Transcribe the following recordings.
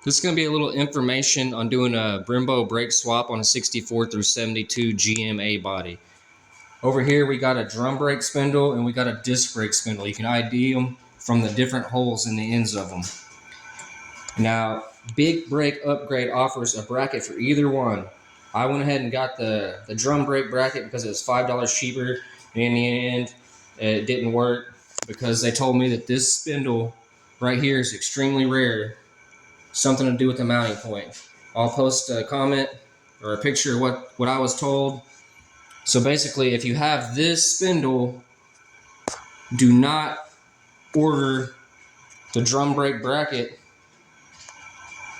This is going to be a little information on doing a Brembo brake swap on a 64 through 72 GMA body. Over here we got a drum brake spindle and we got a disc brake spindle. You can ID them from the different holes in the ends of them. Now, Big Brake Upgrade offers a bracket for either one. I went ahead and got the drum brake bracket because it was $5 cheaper, and in the end it didn't work because they told me that this spindle right here is extremely rare. Something to do with the mounting point. I'll post a comment or a picture of what I was told. So basically, if you have this spindle, do not order the drum brake bracket.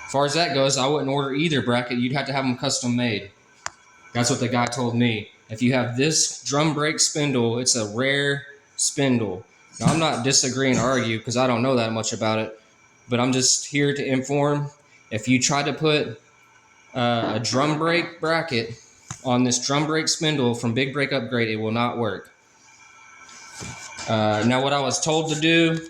As far as that goes, I wouldn't order either bracket. You'd have to have them custom made. That's what the guy told me. If you have this drum brake spindle, it's a rare spindle. Now, I'm not disagreeing or argue because I don't know that much about it, but I'm just here to inform. If you try to put a drum brake bracket on this drum brake spindle from Big Brake Upgrade, it will not work. Now, what I was told to do,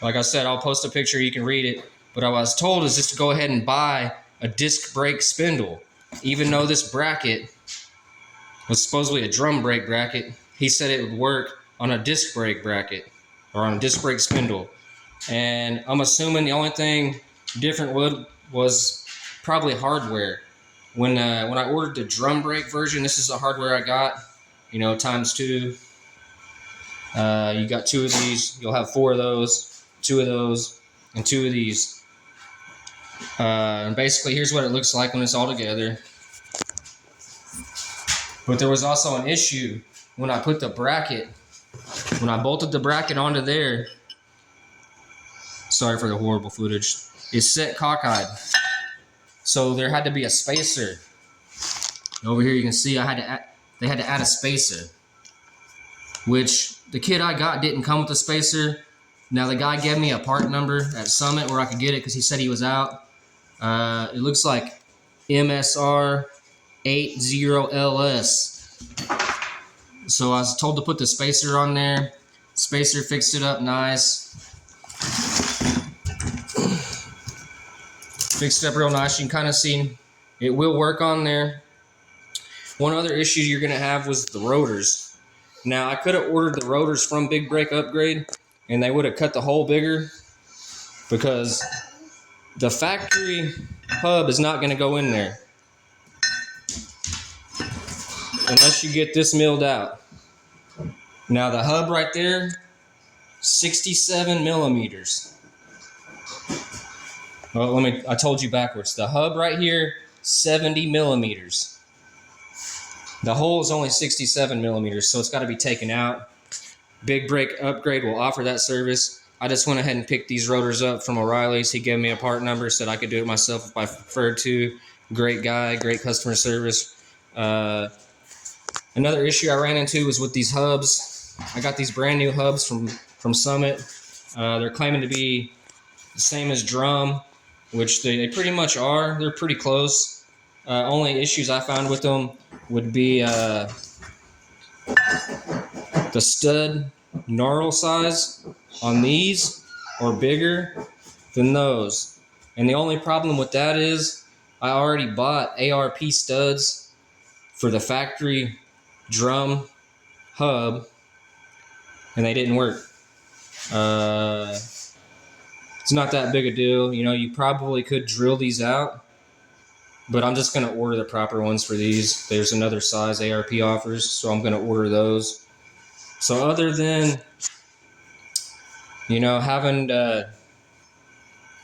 like I said, I'll post a picture, you can read it. What I was told is just to go ahead and buy a disc brake spindle. Even though this bracket was supposedly a drum brake bracket, he said it would work on a disc brake bracket or on a disc brake spindle. And I'm assuming the only thing different was probably hardware. When I ordered the drum brake version, this is the hardware I got, ×2. You got 2 of these, you'll have 4 of those, 2 of those, and 2 of these. And basically, here's what it looks like when it's all together. But there was also an issue when I put the bracket, when I bolted the bracket onto there. Sorry for the horrible footage. It's set cockeyed. So there had to be a spacer. Over here you can see they had to add a spacer, which the kit I got didn't come with a spacer. Now the guy gave me a part number at Summit where I could get it because he said he was out. It looks like MSR 80LS. So I was told to put the spacer on there. Spacer fixed it up nice. Fixed it up real nice. You can kind of see it will work on there. One other issue you're going to have was the rotors. Now, I could have ordered the rotors from Big Brake Upgrade, and they would have cut the hole bigger because the factory hub is not going to go in there unless you get this milled out. Now, the hub right there, 67 millimeters. Well, I told you backwards. The hub right here, 70 millimeters. The hole is only 67 millimeters, so it's got to be taken out. Big Brake Upgrade will offer that service. I just went ahead and picked these rotors up from O'Reilly's. He gave me a part number, said I could do it myself if I preferred to. Great guy, great customer service. Another issue I ran into was with these hubs. I got these brand new hubs from Summit. They're claiming to be the same as drum, which they pretty much are. They're pretty close. Only issues I found with them would be the stud knurl size on these are bigger than those. And the only problem with that is I already bought ARP studs for the factory drum hub and they didn't work. It's not that big a deal. You probably could drill these out, but I'm just going to order the proper ones for these. There's another size ARP offers, so I'm going to order those. So other than, having to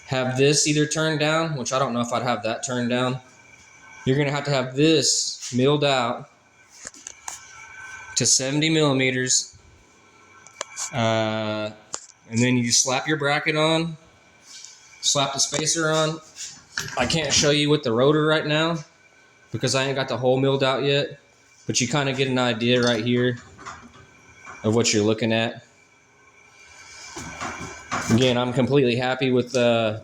have this either turned down, which I don't know if I'd have that turned down, you're going to have this milled out to 70 millimeters. And then you slap your bracket on, slap the spacer on. I can't show you with the rotor right now because I ain't got the hole milled out yet, but you kind of get an idea right here of what you're looking at. Again, I'm completely happy with the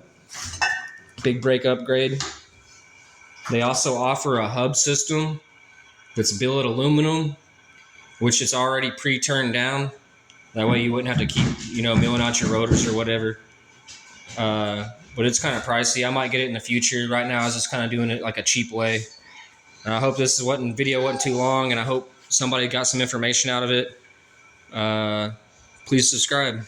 Big Brake Upgrade. They also offer a hub system that's billet aluminum, which is already pre-turned down. That way you wouldn't have to keep, milling out your rotors or whatever. But but it's kind of pricey. I might get it in the future. Right now, I was just kind of doing it like a cheap way. And I hope this video wasn't too long, and I hope somebody got some information out of it. Please subscribe.